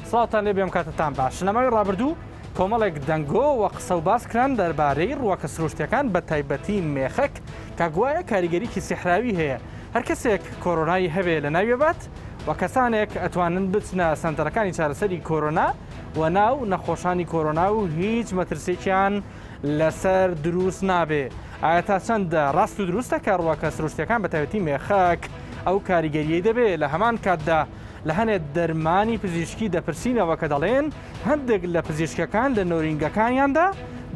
سڵاتان لێ بێم کاتتان باش لەمەوەی ڕابردوو کۆمەڵێک دەنگۆ و قسە و باسکران دەربارەی ڕووەکە سروشتیەکان بە تایبەتی مێخەک کە گوایە کاریگەریکی سیحراوی هەیە هەر کەسێک کۆرۆنایی هەبێ لە ناوێبات و کەسانێک ئەتوانن بچنە سەنتەرەکانی چارەسەری کۆرۆنا و ناو نەخۆشانی کۆرۆنا و هیچ مەترسێکیان لەسەر دروست نابێ ئایا تا چەندە ڕاست و دروستە کە ڕووەکە سروشتیەکان بە تایبەتی مێخەک ئەو کاریگەریەی دەبێت لە هەمان کاتدا لە هەنێک دەرمانی پزیشکی دەپرسینەوە کە دەڵێن هەندێک لە پزیشکەکان لە نۆرینگەکانیاندا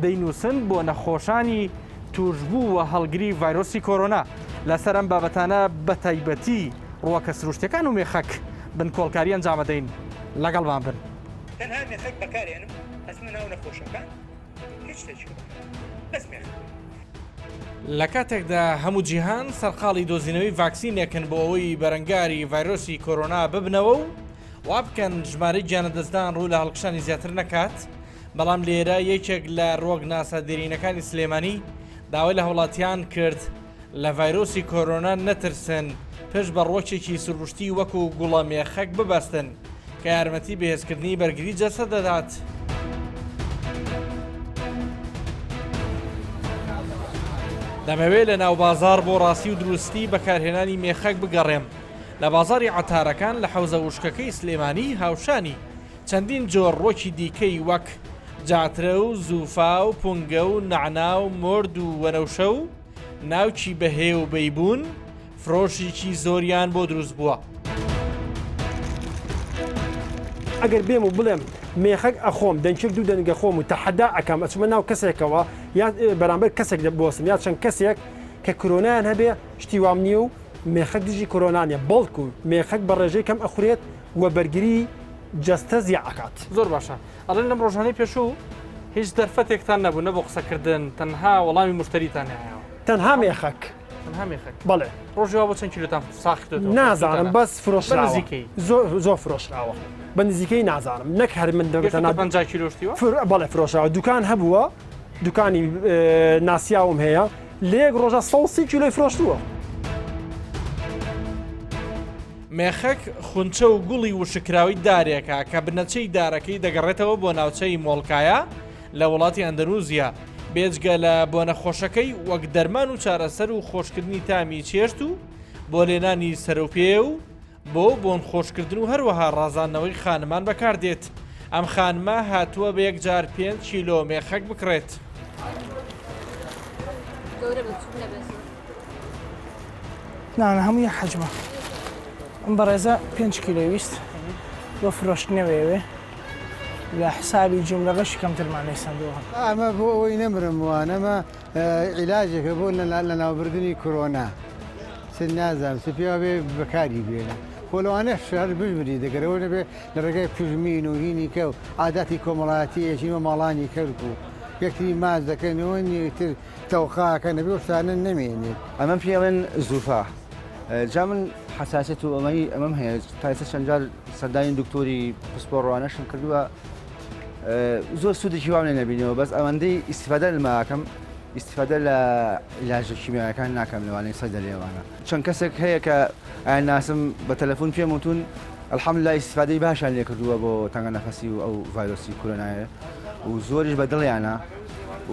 دەینووسن بۆ نەخۆشانی توشبوو و هەڵگری ڤایرۆسی کۆرۆنا لەسەر ئەم بابەتانە بە تایبەتی ڕووەکە سروشتیەکان و مێخەک بن کۆڵکاری ئەنجام دەین لەگەڵمان بن. تەنها مێخەک بەکارێنم ئەچمە ناو نەخۆشەکان هیچ شتێکی بەس مێخەک. لە کاتێکدا هەموو جیهان سەرقاڵی دۆزینەوەی ڤاکسینێکن بۆ ئەوەی بەرەنگاری ڤایرۆسی کۆرۆنا ببنەوە و وا بکەن ژمارەی گیانەدەستدان ڕوو لە هەڵکشانی زیاتر نەکات بەڵام لێرە یەکێک لە ڕۆگ ناسادێرینەکانی سلێمانی داوای لە هەوڵاتیان کرد لە ڤایرۆسی کۆرۆنا نەترسن پێش بە ڕۆکێکی سروشتی وەکو گوڵە مێخەک ببەستن کە یارمەتی بەهێزکردنی بەرگری جەسە دەدات. دەمەوێت لە ناو بازار بۆ ڕاستی و دروستی بەکارهێنانی مێخەک بگەڕێم لە بازاری عەتارەکان لە حەوزە وشکەکەی سلێمانی هاوشانی چەندین جۆر ڕۆکی دیکەی وەک جاترە و زووفا و پونگە و نەعنا و مرد و وەنەوشە و ناوچی بەهێ و بەیبوون فرۆشێکی زۆریان بۆ دروست بووە. ئەگەر بێم و بڵێم مێخەک ئەخۆم دەنگچێک دوو دەنگە خۆم و تەحەدا ئەەکەم ئەچمە ناو کەسێکەوە یا بەرامبەر کەسێک دەبۆسم یا چەند کەسێک کە کۆرۆنایان هەبێ شتی وام نییە و مێخەک دژی کۆرۆنانیە بەڵکو مێخەک بە ڕێژەی کەم ئەخورێت و بەرگری جەستە زیع ئەکات. زۆر باشە ئەڵێن لەم ڕۆژانەی پێشوو هیچ دەرفەتێکتان نەبوو نە بۆ قسەکردن تەنها وەڵامی مشتریتان هەیەەوە تەنها مێخەک بەڵێ ڕۆژەوە بۆ چەند کیلۆتان ساختێت نازانم بەس فرۆشراوە زۆر فرۆشراوە بە نزیکەی نازانم نەک هەر من دەبێتەوە 50 کیلۆشتیوە بەڵێ فرۆشراوە دوکان هەبووە دوکانی ناسیاوم هەیە لێک ڕۆژە 130 کیلۆی فرۆشتووە. مێخەک خونچە و گوڵی وشکراوی دارێکە کە بنەچەی دارەکەی دەگەڕێتەوە بۆ ناوچەی مۆڵکایە لە وڵاتی ئەندەنوزیا بێجگە لە بۆ نەخۆشەکەی وەک دەرمان و چارەسەر و خۆشکردنی تامی چێشت و بۆ لێنانی سەرۆپێ و بۆ بۆن خۆشکردن و هەروەها ڕازاندنەوەی خانمان بەکاردێت. ئەم خانمە هاتووە بە یەک جار 5 کیلۆ مێخەک بکڕێت. نانە هەمووی حەجمە ئەم بەڕێزە 5 کیلۆویست بۆ فرۆشتنەوەوێ لە حسابی جملەغەشی کەمترمانەی سندووە. ئەمە بۆ ئەوەی نەمرم وانەمە عیلاجێکە بۆ لە ناوبردننی کۆرۆنا نازانم سپیا بێ بەکاری بێنە کۆلوانە شار بژمری دەگەرەوە نەبێ لە ڕێگای پژمین و هینی کە و عاداتی کۆمەڵاتی ئەچینەوە ماڵانی کەرک و یەکتری ماز دەکەنەوە تر تەوخاکە نەبێ شتانە نەمێنێت. ئەمە پێڵێن زوفا جا من حساسێت و ئەمەم هەیە تایسە چەندجار سەردانی دکتۆری پسپۆڕوانەشم کردووە زۆر سوودێکی وام لێ نەبینەوە بەس ئەوەندەی ئیسیفادە لەماکەم ئیسیفادە لە عیلاجە کیمیاکان ناکەم لەوانەی سەد لێوانە چەند کەسێک هەیە کە ناسم بە تەلەفۆن پێم وتون ئەلحەمدولیلا ئیسیفادەی باشیان لێ کردووە بۆ تەنگە نەفەسی و ئەو ڤایرۆسی کۆرۆنایە و زۆریش بە دڵیانە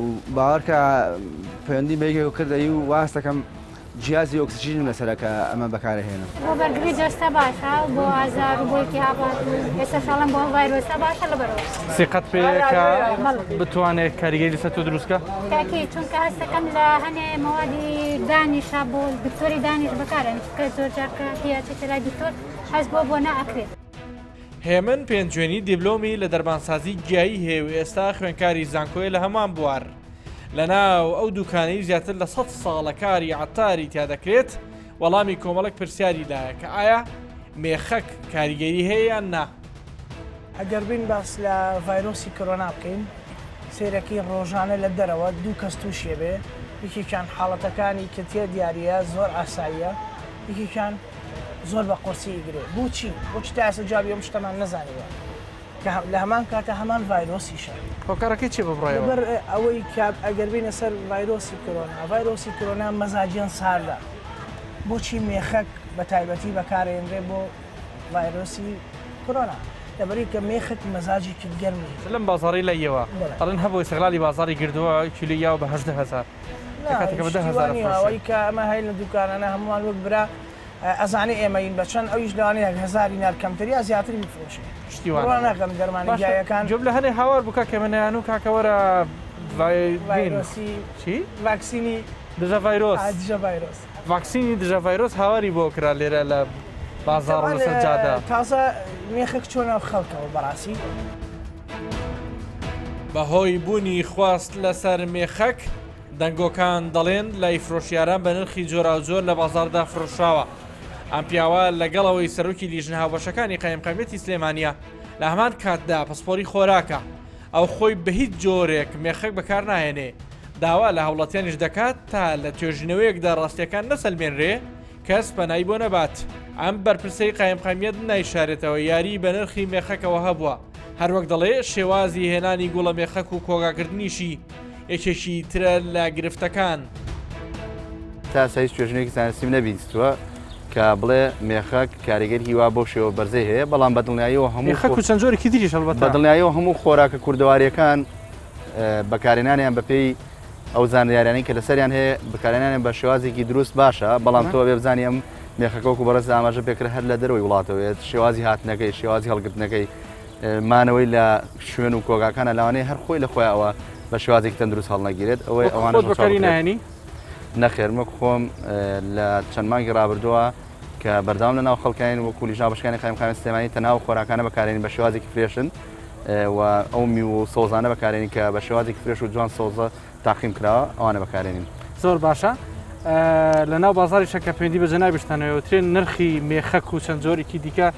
و باوەڕ کە پەیوەندی بەیەکێک کردەی و واستەکەم جیازی ئۆکسیژن لەسەرەکە ئەمە بەکارهێنم. بۆ بەرگری جەستە باشە بۆ ئازار و بۆیکی هاات ئێستا شاڵم بۆ ڤایرۆسە باشە لەبەرەوە سیقەت پێکە بتوانێت کاریگەری لەسەر تۆ دروستکە؟ کاکی چونکە هەستەکەم لە هەنێ مەوادی دانیشە بۆ دکتۆری دانیش بەکارن کە زۆر جارکە هیاچێتە لای دکتۆر هەز بۆ نائەکرێت. هێمن پێنجوێنی دیبلۆمی لە دەرمانسازی گیایی هەیە و ئێستا خوێنکاری زانکۆی لە هەمان بوار. لەناو ئەو دوکانەی زیاتر لە 100 ساڵە کاری عەتاری تیا دەکرێت وەڵامی کۆمەڵک پرسیاری لایە کە ئایا مێخەک کاریگەری هەیە یان نا. ئەگەر بین باس لە ڤایرۆسی کۆرۆنا بکەین سیرەکەی ڕۆژانە لە دەرەوە دوو کەس تووشێ بێ یەکێکیان حاڵەتەکانی کە تێ دیارە زۆر ئاساییە یەکێکیان زۆر بە قورسی ئیگرێ بۆچی تا ئێستا جوابی ئەم شتەمان نەزانیوە کە لە هەمان کاتە هەمان ڤایرۆسیشە. هۆکارەکەی چی ببڕایەوە؟ لەبەر ئەوەی کە ئەگەر بینە سەر ڤایرۆسی کۆرۆنا مەزاجیان ساردە بۆچی مێخەک بە تایبەتی بەکارهێنرێ بۆ ڤایرۆسی کۆرۆنا لەبەری کە مێخت مەزاجێکی گەرمی لەم بازاری لەیەوە ئەڵەن هەبوو سەغلالی بازاری گردووە کیلو یاوە بە 18,000 کاتێکە بە 10,000 ئەوەی کە ئەمە هەیە لە دوکانانە هەمووان وەک برا ئەزانێ ئێمەین بە چەند ئەویش لەوانەیە 1,000 دینار کەمتریا زیاتری میفرۆشێ شتیوان ناکەم دەرمانی گیایەکان جۆب لە هەنێ هاوار بووکە کە منیان و کاکەوەرە ڤایرۆسی چی؟ ڤاکسینی دژە ڤایرۆس دژە ڤایرۆس ڤاکسینی دژە ڤایرۆس هاواری بۆ کرا لێرە لە بازار و لەسەر جادا تازە مێخک چۆنە خەڵکەوە بەڕاستی بەهۆی بوونی خواست لەسەر مێخەک دەنگۆکان دەڵێن لای فرۆشیاران بە نرخی جۆرا و جۆر لە بازاردا فرۆشراوە. ئەم پیاوە لەگەڵەوەی سەرۆکی لیژنە هاوبەشەکانی قایمقامەتی سلێمانیە لە هەمان کاتدا پسپۆری خۆراکە ئەو خۆی بە هیچ جۆرێک مێخەک بەکار نایێنێ داوا لە هەوڵەتیانیش دەکات تا لە توێژینەوەیەکدا ڕاستیەکان نەسەلمێنرێ کەس پەنای بۆ نەبات. ئەم بەرپرسەی قایمقامیەت نایشارێتەوە یاری بە نرخی مێخەکەوە هەبووە. هەروەک دەڵێ شێوازی هێنانی گوڵە مێخەک و کۆگاکردنیشی یەکێکی ترە لە گرفتەکان. تا سایز توێژنێکی زانستیم نەبیستووە کە بڵێ مێخەک کاریگەر هیوا بۆ شێوە بەرزەی هەیە بەڵام بەدڵنیاییەوە هەموو مێخەک و چەند جۆرێکی دیریش هەڵبەتە بەدڵنیاییەوە هەموو خۆراکە کوردەواریەکان بەکارێنانیان بەپێی ئەو زانیاریانەی کە لەسەریان هەیە بەکارێنانیان بە شێوازێکی دروست باشە بەڵام تۆ بێ بزانانی ئەم مێخەکەوەکو بەڕێز ئاماژە پێکرد هەر لە دەرەوەی وڵاتەوەیێت شێوازی هاتنەکەی شێوازی هەڵگرتنەکەی مانەوەی لە شوێن و کۆگاکانە لەوانەیە هەر خۆی لە خۆیەوە بە شێوازێکی تەندروست هەڵنەگیرێت ئەوەی ئەوانە بەکاری نایێنی نەخێرمە خۆم لە چەند مانگی ڕابردووە کە بەرداوام لە ناو خەڵکانی وەکو لیژنا بەشکانی قایمقامەتی سلێمانی تەناو خۆراکانە بەکارێنین بە شێوازێکی فرێشن و ئەو می و سۆزانە بەکارێنین کە بە شێوازێکی فرێش و جوان سۆزە تاقیم کراوە ئەوانە بەکارێنین. زۆر باشە لە ناو بازاری شەکە پەیوەندی بە جەنابیشتانەوەترێن نرخی مێخەک و چەند جۆرێکی دیکە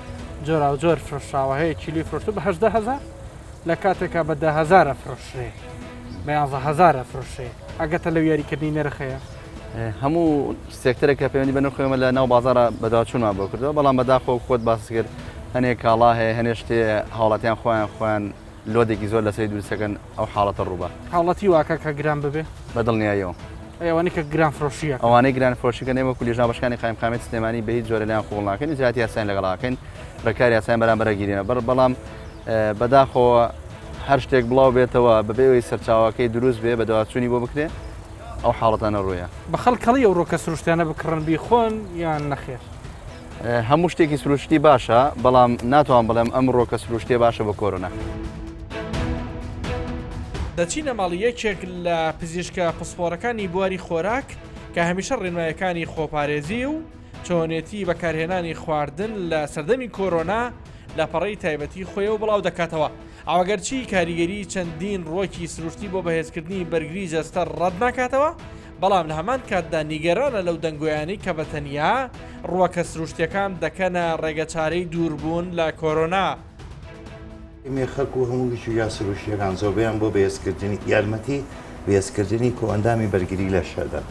جۆرا و جۆر فرۆشراوە هەیە کیلوی فرۆشتو بە 18,000 لە کاتێکە بە 10,000 فرۆشرێ بە 11,000 فرۆشێ ئەگەتە لەو یاریکردنی نرخەیە. هەموو سێکتەرێک کە پەیوەندی بە نرخەوە لە ناو بازارە بەداچوونمان بۆ کردەوە بەڵام بەداخۆ خۆت باس کرد هەنێک کاڵا هەیە هەنێ شتێ حاڵەتیان خۆیان لۆدێکی زۆر لەسەری دروستەکەن ئەو حاڵەتە ڕووبە حاڵەتی واکە کە گران ببێ بەدڵنیاییەوە ئەوانەی کە گران فرۆشیە ئەوانەی گران فرۆشیکە نێمە و لیژنا بەشکانی قایمقامەتی سلێمانی بە هیچ جۆرە لیان قوڵ ناکەین زیاتی یاسایان لەگەڵاکەین بەکاری یاسایان بەرامبەرە گیرێنە بەڵام بەداخۆوە هەر شتێک بڵاو بێتەوە بەبێەوەی سەرچاوەکەی دروست بێ بە داواچوونی بۆ بکرێ ئەو حاڵەتانە ڕوویە بە خەڵکەڵی ئەو ڕۆکە سروشتیانە بکڕن بیخۆن یان نەخێر هەموو شتێکی سروشتی باشە بەڵام ناتوان بڵێم ئەم ڕۆکە سروشتێ باشە بە کۆرۆنا. دەچینە ماڵی یەکێک لە پزیشکە پسپۆرەکانی بواری خۆراک کە هەمیشە ڕێنمایەکانی خۆپارێزی و چۆنێتی بەکارهێنانی خواردن لە سەردەمی کۆرۆنا لە پەڕەی تایبەتی خۆی و بڵاو دەکاتەوە. ئاوەگەرچی کاریگەری چەندین ڕۆکی سروشتی بۆ بەهێزکردنی بەرگری جەستە ڕەت ناکاتەوە بەڵام لە هەمان کاتدا نیگەرانە لەو دەنگۆیانی کە بەتەنیا ڕووەکە سروشتیەکان دەکەنە ڕێگەچارەی دووربوون لە کۆرۆنا. مێخەک و هەموو گشت یا سروشتیەکان زۆربیان بۆ بەهێزکردنی یارمەتی بەهێزکردنی کۆئەندامی بەرگری لە شەدا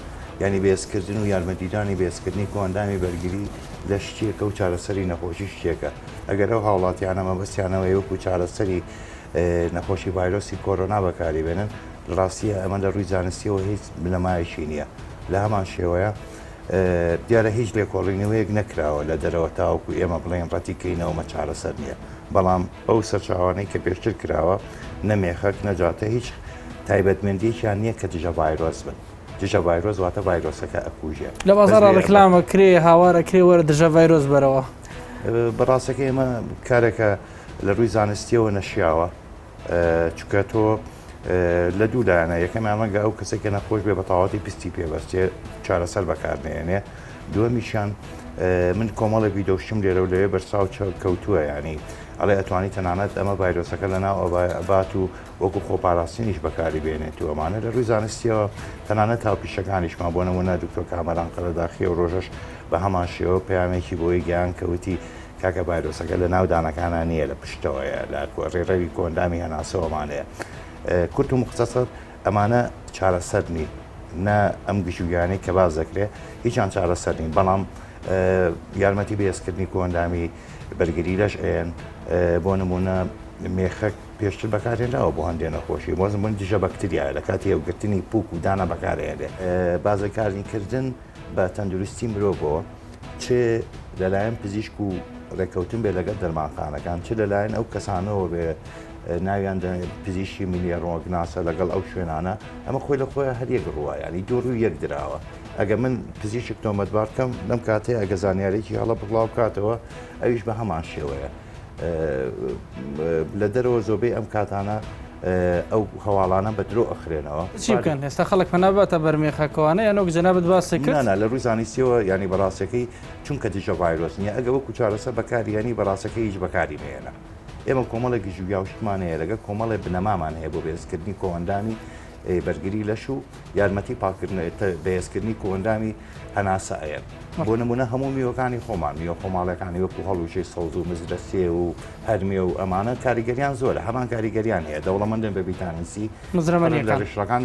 ینی بەهێزکردن و یارمەتیدانی بەهێزکردنی کۆئەندامی بەرگری لە شتێکە و چارەسەری نەخۆشی شتێکە ئەگەر ئەو هاوڵاتیانەمە بەستیانەوەی وەکو چارەسەری نەخۆشی ڤایرۆسی کۆرۆنا بەکاری بێنن ڕاستیە ئەمە لە ڕووی زانستیەوە هیچ لەمایشی نییە لە هەمان شێوەیە دیارە هیچ لێکۆڵینەوەیەک نەکراوە لە دەرەوە تاوەکو ئێمە بڵێن ڕەتیکەینەوەمە چارەسەر نییە بەڵام ئەو سەرچاوانەی کە پێشتر کراوە نەمێخەک نەجاتە هیچ تایبەتمەندیەکیان نییە کە دژە ڤایرۆس بن دژە ڤایرۆس واتە ڤایرۆسەکە ئەکوژێ لە بازارە ڕکلامە کرێ هاوارە کرێ وەرە دژە ڤایرۆس بەرەوە بەڕاستەکە ئێمە کارێکە لە ڕووی زانستیەوە نەشیاوە چکە تۆ لە دوولایەنە یەکەمیان ڕەنگە ئەو کەسێکە نەخۆش بێ بە تەواوەتی پستی پێبەستێ چارەسەر بەکارنێنێ دووەمیشان من کۆمەڵێک ویدۆشتم لێرە و لەوێ بەرساو کەوتووە ینی ئەڵێ ئەتوانی تەنانەت ئەمە ڤایرۆسەکە لەناو ئەبات و وەکو خۆپاراستنیش بەکاری بێنێت و ئەمانە لە ڕووی زانستیەوە تەنانەت هاوپیشەکانیشمان بۆ نمونە دکتۆر کامەران قەرەداخی و ڕۆژەش بە هەمان شێوە پەیامێکی بۆی گیان کەوتی کاکە ڤایرۆسەکە لە ناو دانەکانە نییە لە پشتەوەیە لە ڕێڕەوی کۆندامی هەناسەوەمانەیە کورت و مختصر ئەمانە چارەسەر نی نە ئەم گشتیانەی کە باز دەکرێ هیچیان چارەسەر نین بەڵام یارمەتی بەهێزکردنی کۆندامی بەرگری لەش ئێن بۆ نمونە مێخەک پێشتر بەکارهێنراوە بۆ هەندێک نەخۆشی وەزن بوون دژە بەکتریایە لە کاتی هەوگرتنی پوک و دانە بەکارهێنێ بازرگانیکردن بە تەندروستی مرۆڤەوە چێ لەلایەن پزیشک و ڕێککەوتن بێ لەگەڵ دەرمانخانەکان چ لەلایەن ئەو کەسانەوە بێ ناویان پزیشکی میلی ڕۆگناسە لەگەڵ ئەو شوێنانە ئەمە خۆی لە خۆیان هەریەک ڕوایانی دوور و یەک درراوە ئەگە من پزیشک تۆمەتبار بکەم لەم کاتێ ئەگە زانیارێکی هەڵە بڵاو بکاتەوە ئەویش بە هەمان شێوەیە لە دەرەوە زۆبەی ئەم کاتانە ئەو هەواڵانە بە درۆ ئەخرێنەوە چی بکەن ئێستا خەڵک پەناباتە بەرمێخەکەوانە یانۆ جەنابەت باسی کرد لە ڕووی زانستیەوە ینی بەڕاستەکەی چونکە دیژە ڤایرۆس نیە ئەگە وەکو چارەسە بەکاری ینی بەڕاستەکەی هیچ بەکاری مێنە ئێمە کۆمەڵێکی ژویاوشتمان هەیە لەگە کۆمەڵێ بنەمامان هەیە بۆ بێزکردنی کۆوەندانی بەرگری لەش و یارمەتی پاکردن بەهێزکردنی کۆوەندانی هەناسایە بۆ نمونە هەموو میوەکانی خۆمان میوە خۆماڵەکانی وەکو هەڵوشەی سەوز و مزرەسێ و هەرمیە و ئەمانە کاریگەریان زۆرە هەمان کاریگەریان هەیە دەوڵەمەندن بە ڤیتامین ڕێشەکان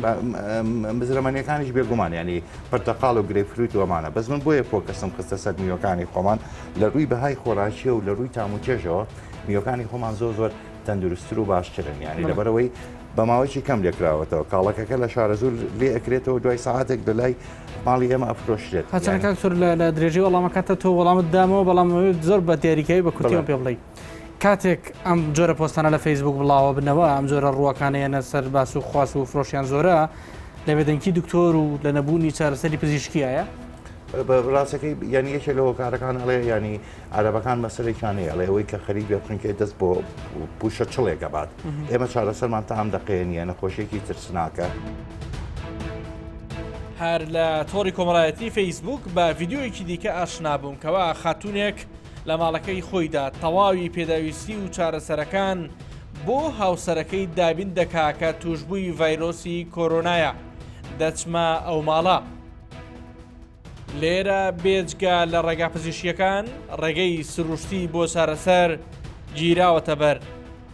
مزرەمەنیەکانیش بێگومان ینی پرتەقاڵ و گرێپفروت و ئەمانە بەس من بۆیە فۆکەسم خستە سەر میوەکانی خۆمان لە ڕووی بەهای خۆراکیە و لە ڕووی تاموچێژەوە میوەکانی خۆمان زۆر تەندروستتر و باشترن ینی لەبەرەوەی بە ماوەیەکی کەم لێکراوەتەوە کاڵەکەکە لە شارەزور لێ ئەکرێتەوە دوای ساعتێک لەلای ماڵی ئێمە ئەفرۆشرێت هەچەند سۆر لە درێژی وەڵامەکەتە تۆ وەڵامت دامەوە بەڵام زۆر بە دیاریکایی بە کورتیەوە پێ بڵێ کاتێک ئەم جۆرە پۆستانە لە فەیسبوک بڵاوە بنەوە ئەم جۆرە ڕووەکانەیەنە سەر باس و خواست و فرۆشیان زۆرە لە بێدەنگی دکتۆر و لە نەبوونی چارەسەری پزیشکیایە ڕاستەکەی یعنی یەکێ لەوە کارەکان ئەڵێ ینی عەرەبەکان مەسەرێکیانەیە ئەڵێ ئەوەی کە خەریک بێ بخنکە دەست بۆ پوشە چڵێکە بات ئێمە چارەسەرمان تام دەقێنیە نەخۆشیێکی ترسناکە. هەر لە تۆڕی کۆمەڵایەتی فەیسبوک بە ڤیددیۆیەکی دیکە ئاشنا بووم کەوا خاتونێک لە ماڵەکەی خۆیدا تەواوی پێداویستی و چارەسەرەکان بۆ هاوسەرەکەی دابین دەکاکە توشببووی ڤایرۆسی کۆرۆنایە دەچمە ئەو ماڵە. لێرە بێجگە لە ڕێگا پزیشکیەکان ڕێگەی سروشتی بۆ چارەسەر گیراوەتە بەر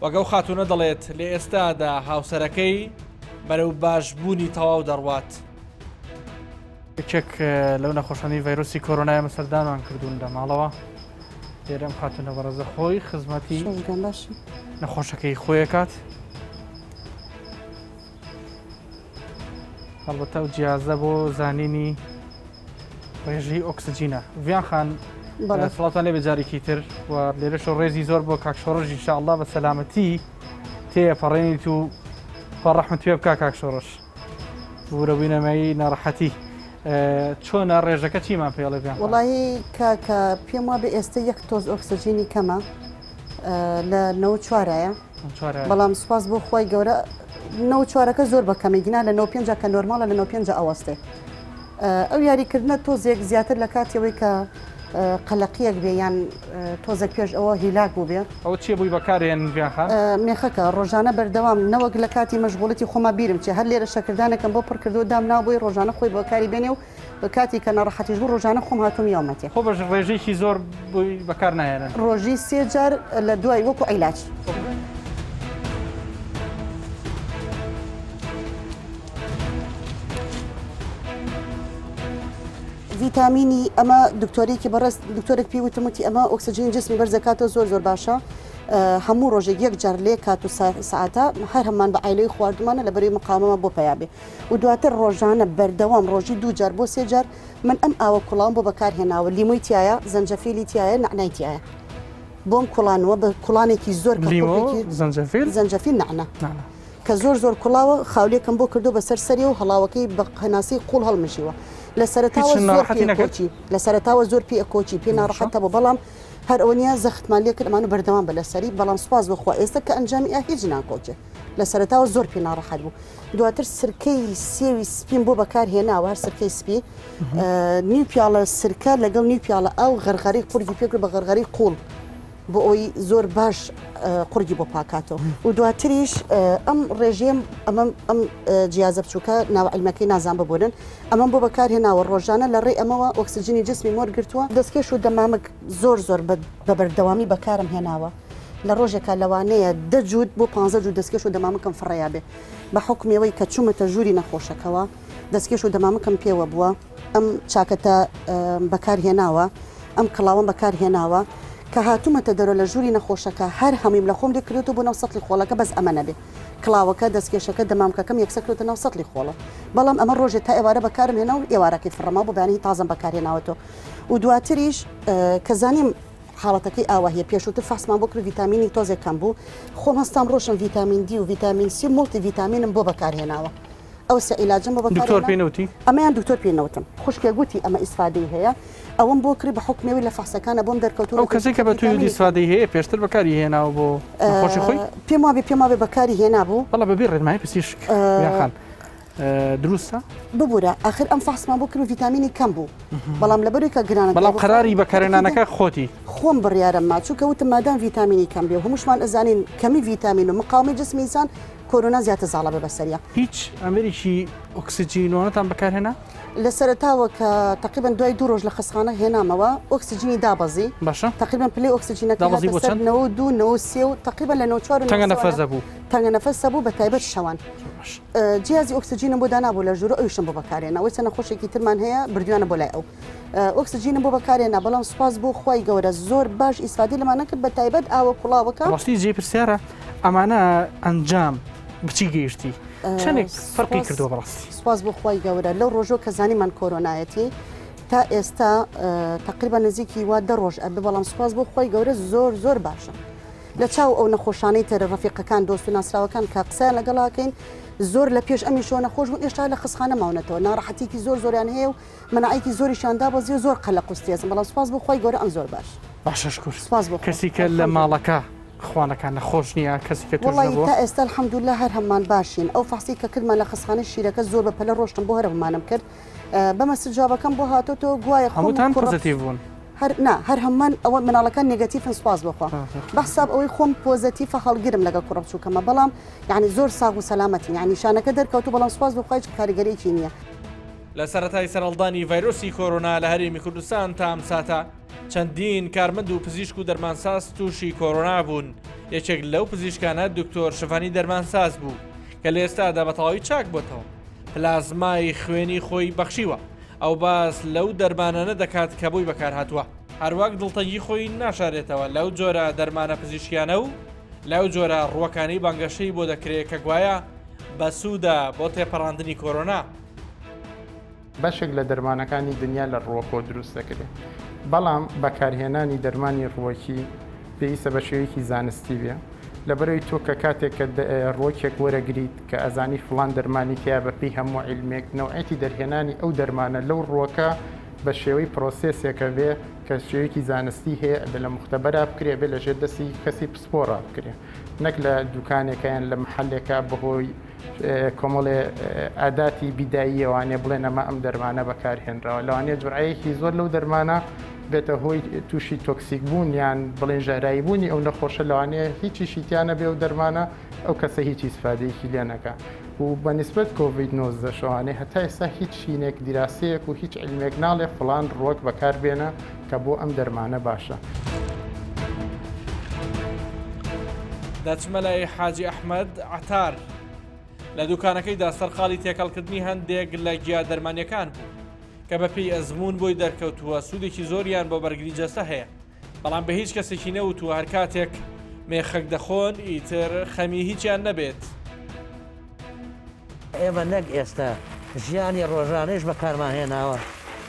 وەگەڵ خاتونە دەڵێت لە ئێستادا هاوسەرەکەی بەرەو باشبوونی تەواو دەڕوات. یەکێک لەو نەخۆشانی ڤایرۆسی کۆرۆنایە مەسەردانمان کردوون لە ماڵەوە لێرەم خاتونە بەڕێزە خۆی خزمەتی نەخۆشەکەی خۆیەکات هەڵبەتە و جیازە بۆ زانینی ڕێژی ئۆکسسیجینە ڤیان خان فڵاتان لێ بەجارێکی تر و لێرەش ڕێزی زۆر بۆ کاکشۆڕژ ئینشاءالله بە سەلامەتی تێپەڕێنیت و پەڕەحمەت پێ بکا کاکشۆڕش بوورەبووینەمایی ناڕەحەتی چۆنە ڕێژەکە چیمان پێڵێ بیان وڵی کاکە پێم وا بە ئێستا یەک تۆز ئۆکسسیجینی کەمە لە 94ە بەڵام سوپاس بۆ خۆی گەورە 94ەکە زۆر بەکەمێگینا لە 95 کە نۆرمالە لە 95 ئەوەستێ ئەو یاریکردنە تۆزێک زیاتر لە کاتیەوەی کە قەلەقیەک بێ یان تۆزێک پێش ئەوە هیلاک بوو بێ ئەو چیە بووی بەکارێن مێخەکە ڕۆژانە بەردەوام نەوەک لە کاتی مەشغوڵەتی خۆما بیرم چێ هەر لێرە شەکردانەکەم بۆ پڕکردو دام ناوبووی ڕۆژانە خۆی بەکاری بێنێ و بە کاتی کە نەڕەحەتیش بوو ڕۆژانە خۆم هاتووم یاومەتێ خۆ بەش ڕێژێکی زۆر بووی بەکار نایێنن ڕۆژی 3 جار لە دوای وەکو عیلاج. ڤیتامینی ئەمە دکتۆرێکی بەڕست دکتۆرێک پێی وتموتی ئەمە ئۆکسسیجین جسمی بەرزەکاتەوە زۆر باشە هەموو ڕۆژێک یەک جار لێ کات و ساعتە هەر هەمان بە عیلەی خواردمانە لە بەروی مقامەوە بۆ پیابێ و دواتر ڕۆژانە بەردەوام ڕۆژی 2 جار بۆ 3 جار من ئەم ئاوە کوڵام بۆ بەکارهێناوە لیموی تایە زەنجەفیلی تایە نعنای تایە بۆم کوڵانەوە بە کوڵانێکی زۆر زەنجەفیل نعنە کە زۆر کوڵاوە خاولێکم بۆ کردو بەسەر سەری و هەڵاوەکەی بە قەناسی قوڵ هەڵمژیوە لە سەرتاوە زۆر پێ ئەکۆچی پێ ناڕەحەتە بۆ بەڵام هەر ئەوەنیا زەختمان لێ کرد ئەمانە بەردەوام بە لەسەری بەڵام سوپاس بخوا ئێستا کە ئەنجامی هیچ ناکۆچێ لە سەرتاوە زۆر پێ ناڕەحەت بوو دواتر سرکەی سێوی سپین بۆ بەکارهێناوە هەر سرکەی سپی نیو پیاڵە سرکە لەگەڵ نیو پیاڵە ئەو غەرغەری قورگی پێکرد بە غەرغەری قوڵ بۆ ئەوی زۆر باش قورگی بۆ پاکاتەوە و دواتریش ئەم ڕێژێم ئەم جیازە بچووکە ناوعیلمەکەی نازان ببوورن ئەمەم بۆ بەکارهێناوە ڕۆژانە لە ڕێ ئەمەوە ئۆکسسیجینی جسمی وەرگرتووە دەستکێش و دەمامک زۆر بە بەردەوامی بەکارم هێناوە لە ڕۆژێکە لەوانەیە 10 جوود بۆ 15 جوود دەستکێش و دەمامکەم فڕیا بێ بە حکومیەوەی کە چوومەتە ژووری نەخۆشەکەەوە دەستکێش و دەمامکەم پێوە بووە ئەم چاکەتە بەکارهێناوە ئەم کڵاوەم بەکارهێناوە کە هاتوومەتە دەرە لە ژووری نەخۆشەکە هەر هەمیم لە خۆم دەکرێتەوە بۆ ناو سەتلی خۆڵەکە بەس ئەمە نەبێ کڵاوەکە دەستکێشەکە دەمامکەکەم یەکسەکرێتە ناو سەتلی خۆڵە بەڵام ئەمە ڕۆژێت تا ئێوارە بەکارم هێنا و ئێوارەکەی فڕەما بۆ بەیانی تازم بەکارهێناوەتەوە و دواتریش کە زانیم حاڵەتەکەی ئاواهەیە پێشووتر فاسمان بۆ کرد ڤیتامینی تۆزێکم بوو خۆم هەستام ڕۆشن ڤیتامین دی و ڤیتامین سی مڵتی ڤیتامینم بۆ بەکارهێناوە ئەو سە عیلاجم بۆ دکتۆر پێنەوتی ئەمەیان دکتۆر پێنەوتم خوشکێ گوتی ئەمە ئیسفادەی هەیە ئەوەم بۆ کری بە حکمەوەی لە فاسەکانە بۆم دەرکەوتو ئەو کەسێک کە بە توی دیسفادەی هەیە پێشتر بەکاری هێناوە بۆ خۆشی خۆی پێم وابێ پێم وابێ بەکاری هێنابوو بەڵا بەبێ ڕێنمایی پزیشک یاخان دروستە ببوورە آخر ئەم فاسمان بۆ کرد ڤیتامینی کەم بوو بەڵام لەبەروی کە گرانە بەڵام قەراری بەکارێنانەکە خۆتی خۆم بڕیارم ماچووکە وتم مادام ڤیتامینی کەم بێ و هەمووشمان ئەزانین کەمی ڤیتامین و مقاومی جسمی ئینسان کۆرۆنا زیاتر زاڵە بێ بەسەریە هیچ ئەمریکی ئۆکسجینۆنەتان بەکارهێنا لە سەرتاوە کە تقریبان دوای 2 ڕۆژ لە خستخانە هێنامەوە ئۆکسجینی دابەزی باشە تقریبان پلی ئۆکسجینەکە دابەزی بۆ چەند 92 و تقریبان لە 94 تەنگە نەفەسە بوو تەنگە نەفەسە بوو بە تایبەت شەوان جیازی ئۆکسجینم بۆ دانابوو لە ژوورە ئەویشم بۆ بەکارێنەوەی چەنە خۆشێکی ترمان هەیە بردوانە بۆ لای ئەو ئۆکسجینم بۆ بەکارێنا بەڵام سوپاس بۆ خی گەورە زۆر باش ئیسفادی لەمانە کرد بە تایبەت ئاوە کوڵاوەکە ڕاستی جێ پرسیارە ئەمانە ئەنجام بچی گەیشتی چەندێک فەرقی کردووە بەڕاستی سوپاس بۆ خی گەورە لەو ڕۆژۆ کە زانیمان کۆرۆنایەتی تا ئێستا تقریبا نزیکی وا 10 ڕۆژ ئەبێ بەڵام سوپاس بۆ خی گەورە زۆر زۆر باشە لە چاو ئەو نەخۆشانەی تر ڕەفیقەکان دۆست و ناسراوەکان کە قسەیان لەگەڵاکەین زۆر لە پێش ئەمی شۆ نەخۆش بوون ئێشتا لە خستخانە ماونەتەوە ناڕەحەتێکی زۆر زۆریان هەیە و مناعیکی زۆریشاندا بەزیێ زۆر قەلق قوستێزم بەڵام سوپاس بۆ خی گەورە ئەم زۆر باش باشەشکر سوپاس بۆ کەسی کە لە ماڵەکە خوانەکان نەخۆش نییە کەسی کە وڵی تا ئێستا الحەمدولله هەر هەممان باشین ئەو فاسی کە کردمان لە خستخانە شیرەکە زۆر بە پەلە ڕۆشتم بۆ هەرمانم کرد بەمەسر جوابەکەم بۆ هاتۆتەوە گوایە هەمووتان پۆزیتیڤ بوون هەر هەممان ئەوە مناڵەکان نێگەتیفن سوپاس بخوا بەحساب ئەوەی خۆم پۆزیتیڤە هەڵگرم لەگەڵ کوڕە بچووکەمە بەڵام یعنی زۆر ساغ و سەلامەتی یعنی شانەکە دەرکەوتو بەڵام سوپاس بخوای کاریگەریەکی نییە لە سەرەتای سەرهەڵدانی ڤایرۆسی کۆرۆنا لە هەرێمی کوردستان تا ئەم ساتە چەندین کارمەند و پزیشک و دەرمانساز تووشی کۆرۆنا بوون یەکێک لەو پزیشکانە دکتۆر شەفانی دەرمانساز بوو کە لە ئێستادا بە تەواوی چاک بۆتەوە پلازمای خوێنی خۆی بەخشیوە ئەو باس لەو دەرمانانە دەکات کە بۆی بەکار هاتووە هەروەک دڵتەنگی خۆی ناشارێتەوە لەو جۆرە دەرمانە پزیشکیانە و لەو جۆرە ڕوەکانی بانگەشەی بۆ دەکرێت کە گوایە بە سوودە بۆ تێپەڕاندنی کۆرۆنا بەشێک لە دەرمانەکانی دنیا لە ڕووەکۆ دروست دەکرێت بەڵام بەکارهێنانی دەرمانی ڕووەکی پێویستە بە شێوەیەکی زانستی بێ لەبەرەوەی تۆ کە کاتێک کە ڕۆکێک وەرەگریت کە ئەزانی فڵان دەرمانی تیا بەپی هەموو عیلمێک نەوعەتی دەرهێنانی ئەو دەرمانە لەو ڕووەکە بە شێوەی پرۆسسێکە بێ کە شێوەیەکی زانستی هەیە بە لە مختبەرا بکرێ بێ لەژێر دەستی کەسی پسپۆڕا بکرێ نەک لە دوکانێکیان لە محلێکە بەهۆی کۆمەڵێ ئاداتی بیداییەوانێ بڵێن ئەمە ئەم دەرمانە بەکارهێنراوە لەوانەیە جورعەیەکی زۆر لەو دەرمانە بێتە هۆی تووشی تۆکسیک بوون یان بڵێن ژارایی بوونی ئەو نەخۆشە لەوانەیە هیچی شیتیانە بێ و دەرمانە ئەو کەسە هیچی سفادەیەکی لێنەکە و بەنسبەت کۆڤید-19 شەوانەیە هەتا ئێستا هیچ شینێک دیراسەیەک و هیچ علمێک ناڵێ فڵان ڕۆک بەکاربێنە کە بۆ ئەم دەرمانە باشە. دەچمە لای حاجی ئەحمەد عەتار لە دوکانەکەیدا سەرقاڵی تێکەڵکردنی هەندێک لە گیا دەرمانیەکان بوو کە بەپێی ئەزمون بۆی دەرکەوتووە سوودێکی زۆریان بۆ بەرگری جەستە هەیە بەڵام بە هیچ کەسێکی نەوتووە هەر کاتێک مێخەک دەخۆن ئیتر خەمی هیچیان نەبێت. ئێمە نەک ئێستا ژیانی ڕۆژانەیش بەکارمان هێناوە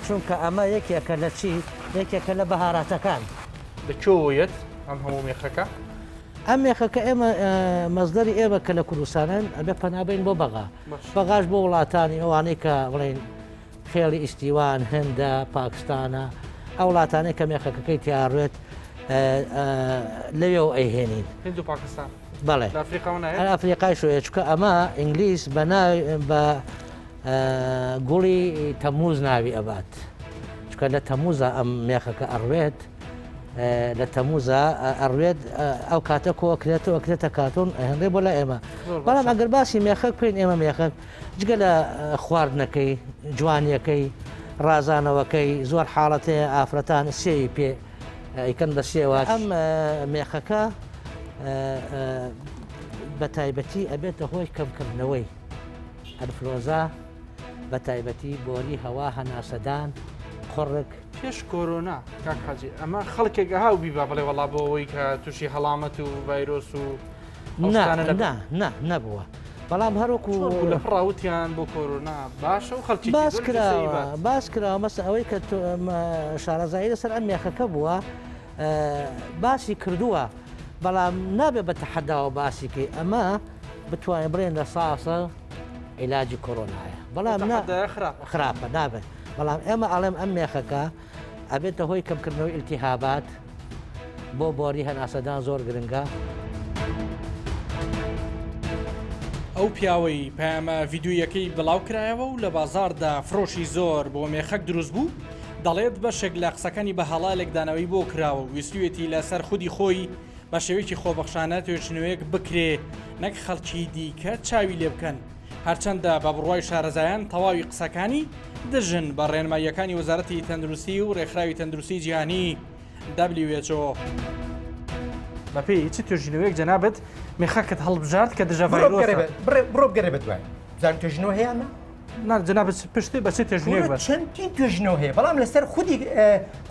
چونکە ئەمە یەکێکە لە چی یەکێکە لە بەهاراتەکان لەکوێیەت ئەم هەموو مێخەکە ئەم مێخەکە ئێمە مەزدەری ئێمە کە لە کوردستانن ئەبێ پەنابین بۆ بەغاش بۆ وڵاتانی ئەوانەی کە بڵێن خێڵی ئیسیوان هێندە پاکستانە ئەو وڵاتانەی کە مێخەکەەکەی تیاڕێت لەوێ ئەیهێنین هند و پاکستان بەڵێ ئەفریقای شوێ چکە ئەمە ئینگلیس بە گوڵی تەموز ناوی ئەبات چکە لە تەموزە ئەم مێخەکە ئەڕوێت لە تەموزە ئەڕوێت ئەو کاتە کۆکرێتەوە کرێتە کاتون هەندێ بۆ لە ئێمە بەڵام ئەگەر باسی مێخەک بکەین ئێمە مێخەک جگە لە خواردنەکەی جوانیەکەی ڕازانەوەکەی زۆر حاڵەتەیە ئافرەتان سێوی پێ ئیکەن بە سێوە ئەم مێخەکە بە تایبەتی ئەبێتە هۆی کەمکردنەوەی ئەنفلۆزا بە تایبەتی بۆری هەوا هەناسەدان قڕک پێش کۆرۆنا کاک حاجی ئەمە خەڵکێک هاو بیبا بڵێ وەڵا بۆەوەی کە تووشی هەڵامەت و ڤایرۆس و نەبووە بەڵام هەروکو لە فڕاوتیان بۆ کۆرۆنا باشە و خەڵکی باس کراوە مەسە ئەوەی کە شارەزایی لەسەر ئەم مێخەکە بووە باسی کردووە بەڵام نابێ بە تەحەداوە باسیکەی ئەمە بتوانێت بڵێن لە ساسە عیلاجی کۆرۆنایە بەڵام خراپە نابێت بەڵام ئێمە ئەڵێم ئەم مێخەکە ئەبێتە هۆی کەمکردنەوەی ئیلتیهابات بۆ بۆری هەناسەدان زۆر گرنگە. ئەو پیاوەی پامە ڤیددیویەکەی بڵاو کرایەوە و لە بازاردا فرۆشی زۆر بۆ مێخەک دروست بوو دەڵێت بەشێک لە قسەکانی بە هەڵالێکدانەوەی بۆ کراوە ویستوێتی لەسەر خودی خۆی بە شێوەیەکی خۆبەخشانە توێژنوەیەک بکرێ نەک خەڵکی دیکە چاوی لێ بکەن هەرچەندە بە بڕوای شارەزایان تەواوی قسەکانی دژن بە ڕێنماییەکانی وەزارەتی تەندروستی و ڕێکخراوی تەندروستی جیهانی WHO. بەپێی چ توێژینەوەیەک جەنابەت مێخەکەت هەڵبژارد کە دژە ڤایرۆسە بڕۆ بگەڕێ بەدوای زان توێژنەوە هەیەمە؟ جەنابەت پشتی بە چ توێژنەوەیەک بە چەندین توێژنەوە هەیە بەڵام لەسەر خودی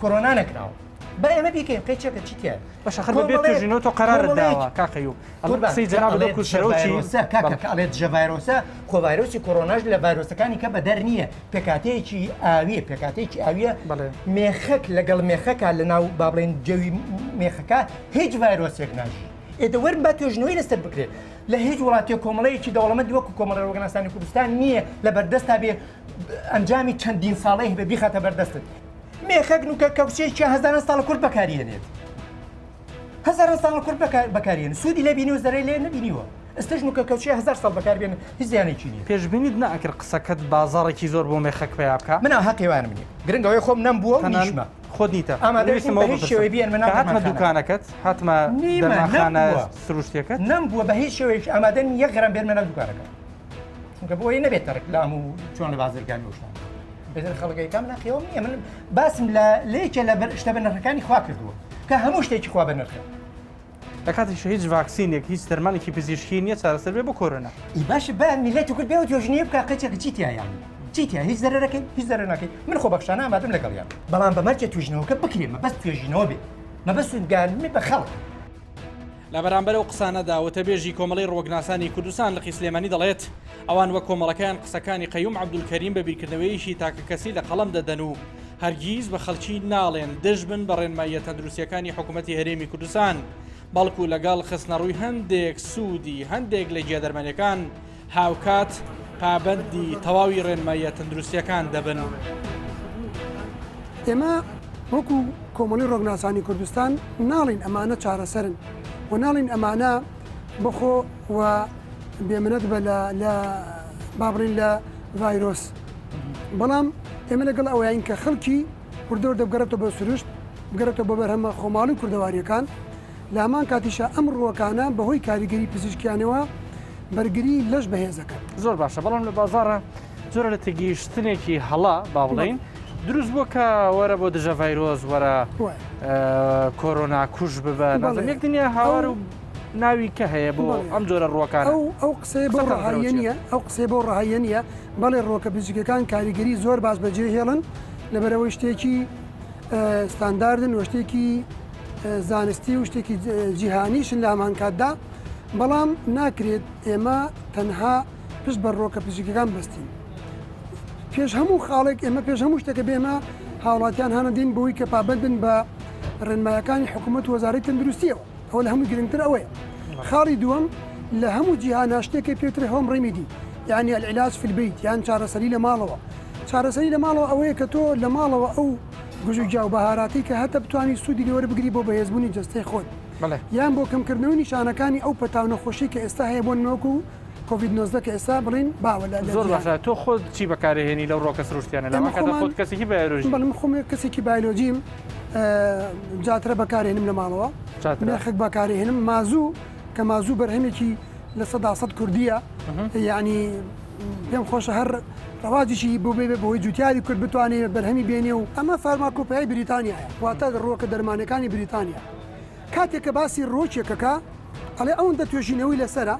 کۆرۆنا نەکراوە بە ئێمە بیکەین قەیچەکە چیتە بەشەخر بە بێت توێژینەوە تۆ قەرارت داوە کاکەی و قسەی جەنابەت کوشەرەوەی کاکە ئەڵێت ژە ڤایرۆسە خۆ ڤایرۆسی کۆرۆناش لە ڤایرۆسەکانی کە بەدەر نییە پێکاتەیەکی ئاویە پێکاتەیەکی ئاویە مێخەک لەگەڵ مێخەکە لە ناو با بڵێن جەوی مێخەکە هیچ ڤایرۆسێک ناژی ئێدە وەرن بە توێژنەوەی لەسەر بکرێت لە هیچ وڵاتی کۆمەڵەیەکی دەوڵەمەندی وەکو کۆمەڵە ڕۆگەناسانی کوردستان نییە لە بەردەستا بێ ئەنجامی چەندین ساڵەی بە بیخاتە بەردەستت مێخەک نوکە کەوچەیەکی هەزاران ساڵە کورد بەکارهێنێت هەزاران ساڵە کورد بەکارهێن سوودی لێ بینی و زەرەی لێ نەبینیوە ئەستش نوکە کەوچەیە 1000 ساڵ بەکاربێن هیچ زیانێکی نییە پێشبینیت نەئەکرد قسەکەت بازاڕێکی زۆر بۆ مێخەک پێیا بکە منە هەقیوانم نیە گرنگەوەی خۆم نەمبووە نیشمە خۆت نیتە هاتمە دوکانەکەت هاتمە دەرمانخانە سروشتەکەت نەمبووە بە هیچ شێوەیەک ئامادەن یەک غرام بێنمە ناو دوکانەکە چونکە بۆ ئەوەی نەبێت تەرک لام و چۆن لە بازرگانی وشان بێتر خەڵگەکەم ناخیەوە نییە من باسم لە لێکە لە شتە بە نرخەکانی خوا کردووە کە هەموو شتێکی خوا بە نرخە لە کاتیش هیچ ڤاکسینێک هیچ دەرمانێکی پزیشکی نییە چارەسەر بێ بۆ کۆرۆنا ئی باشە بە میلەتی کورد بێ و توێژنی بکە قەچێکە چیتیایان چیتە هیچ زەرەکەی هیچ زەرە ناکەی من خۆبەخشانە ئامادەم لەگەڵیان بەڵام بەمەرجە توێژنەوەکە بکرێن مەبەست توێژینەوە بێ مەبەست سوودگارنی بە خەڵک لە بەرامبەر ئەو قسانەدا وتەبێژی کۆمەڵی ڕۆگناسانی کوردستان لەقی سلێمانی دەڵێت ئەوان وە کۆمەڵەکەیان قسەکانی قەیوم عەبدولکەریم بە بیرکردنەوەیشی تاکە کەسی لە قەڵەم دەدەن و هەرگیز بە خەڵکی ناڵێن دژبن بە ڕێنماییە تەندروستیەکانی حکوومەتی هەرێمی کوردستان بەڵکو لەگەڵ خستنەڕووی هەندێک سوودی هەندێک لە جێدەرمانەکان هاوکات پابەندی تەواوی ڕێنماییە تەندروستیەکان دەبن. ئێمە وەکو کۆمەڵی ڕۆگناسانی کوردستان ناڵین ئەمانە چارەسەرن و ناڵین ئەمانە بخۆ و بێمنەت بە لە بابڕین لە ڤایرۆس بەڵام ئێمە لەگەڵ ئەوەیین کە خەڵکی کوردەوە دەبگەرێتەوە بە سروشت بگەرێتەوە بە بەرهەمە خۆماڵی کوردەواریەکان لە هەمان کاتیشە ئەم ڕووەکانە بەهۆی کاریگەری پزیشکیانەوە بەرگری لەش بەهێزەکەن زۆر باشە بەڵام لە بازارە زۆر لە تێگەیشتنێکی هەڵا با بڵین دروست بووە کە وەرە بۆ دژە ڤایرۆس وەرە کۆرۆنا کوش ببە یەک دنیا هاوار و ناوی کە هەیە بۆ ئەم جۆرە ڕووەکان ئەو قسەی بۆ ڕەهایە نیە ئەو قسەی بۆ ڕەهایە نیە بەڵێ ڕۆکە پزیشکەکان کاریگەری زۆر باش بەجێ هێڵن لەبەرەوەی شتێکی ستانداردن و شتێکی زانستی و شتێکی جیهانیشن لە هەمان کاتدا بەڵام ناکرێت ئێمە تەنها پشت بە ڕۆکە پزیشکەکان بەستین پێش هەموو خاڵێک ئێمە پێش هەموو شتێکە بێمە هاوڵاتیان هەنەدین بۆی کە پابەندن بە ڕێنمایەکانی حکوومەت و وەزارەتی تەندروستیەوە ئەوە لە هەموو گرنگتر ئەوەیە خاڵی دووەم لە هەموو جیهانە شتێکی پێوترێ هۆم ڕێمیدی یعنی العلاج في البيت یان چارەسەری لە ماڵەوە چارەسەری لە ماڵەوە ئەوەیە کە تۆ لە ماڵەوە ئەو گوژوگیا و بەهاراتی کە هەتە بتوانانی سوودی لێوەرە بگری بۆ بەهێزبوونی جەستەی خۆت یان بۆ کەمکردنەوەی نیشانەکانی ئەو پەتاو نەخۆشی کە ئێستا هەیە بۆ نۆکو کۆڤید-19 کە ئێستا بڵین باوە لە زۆر باشە تۆ خۆت چی بەکارهێنی لەو ڕۆکە سروشتیانە لەمەکەدا خۆت کەسێکی بایۆلۆژی بەڵام خۆم کەسێکی بایۆلۆژیم جاترە بەکارهێنم لە ماڵەوە مێخک بەکارهێنم مازوو کە مازوو بەرهەمێکی لە 100% کوردیە یعنی پێم خۆشە هەر ڕواجیشی بۆ بێ بەهۆی جوتیاری کورد بتوانێت بەرهەمی بێنێ و ئەمە فارماکۆپیای بریتانیایە واتە ڕۆکە دەرمانەکانی بریتانیا کاتێک کە باسی ڕۆکێکەکە ئەڵێ ئەوەندە توێژینەوەی لەسرە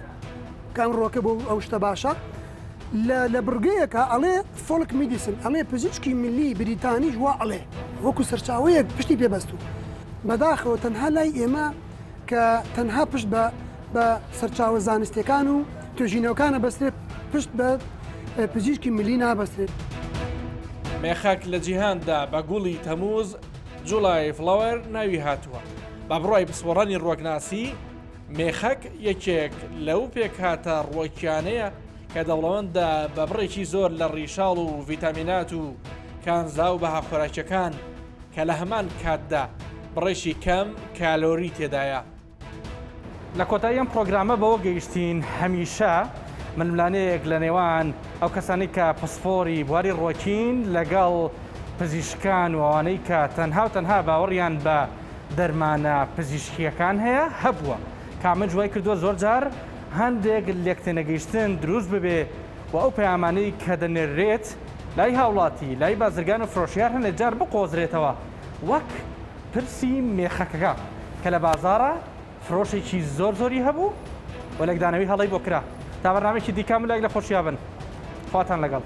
کام ڕۆکە بۆ ئەو شتە باشە لە بڕگەیەکە ئەڵێ فۆلک میدیسن ئەڵێ پزیشکی ملی بریتانیش وا ئەڵێ وەکو سەرچاوەیەک پشتی پێبەست و بەداخەوە تەنها لای ئێمە کە تەنها پشت بە سەرچاوە زانستیەکان و توێژینەوەکانە بەسترێت پشت بە پزیشکی ملی نابەسترێت مێخەک لە جیهاندا بە گوڵی تەموز جوڵای فلاوەر ناوی هاتووە با بڕای پسپۆڕانی ڕوەکناسی مێخەک یەکێک لەو پێکهاتە ڕوەکیانەیە کە دەوڵەمەندە بە بڕێکی زۆر لە ڕیشاڵ و ڤیتامینات و کانزا و بەها خۆراکیەکان کە لە هەمان کاتدا بڕێشی کەم کالۆری تێدایە. لە کۆتایی ئەم پرۆگرامە بەوە گەیشتین هەمیشە ململانەیەک لە نێوان ئەو کەسانی کە پسپۆری بواری ڕۆکین لەگەڵ پزیشکان و ئەوانەی کە تەنها باوەڕیان بە دەرمانە پزیشکیەکان هەیە هەبووە کامە جوای کردووە زۆر جار هەندێک لێکتێنەگەیشتن دروست ببێ و ئەو پەیامانەی کە دەنێرێت لای هاوڵاتی لای بازرگان و فرۆشیار هەندێک جار بقۆزرێتەوە وەک پرسی مێخەکەکە کە لە بازارە فرۆشێکی زۆری هەبوو و لەگدانەوەی هەڵی بۆ کرا تا بەرنامێکی دیکە لای لە خۆشییا بن خواتان لەگەڵ.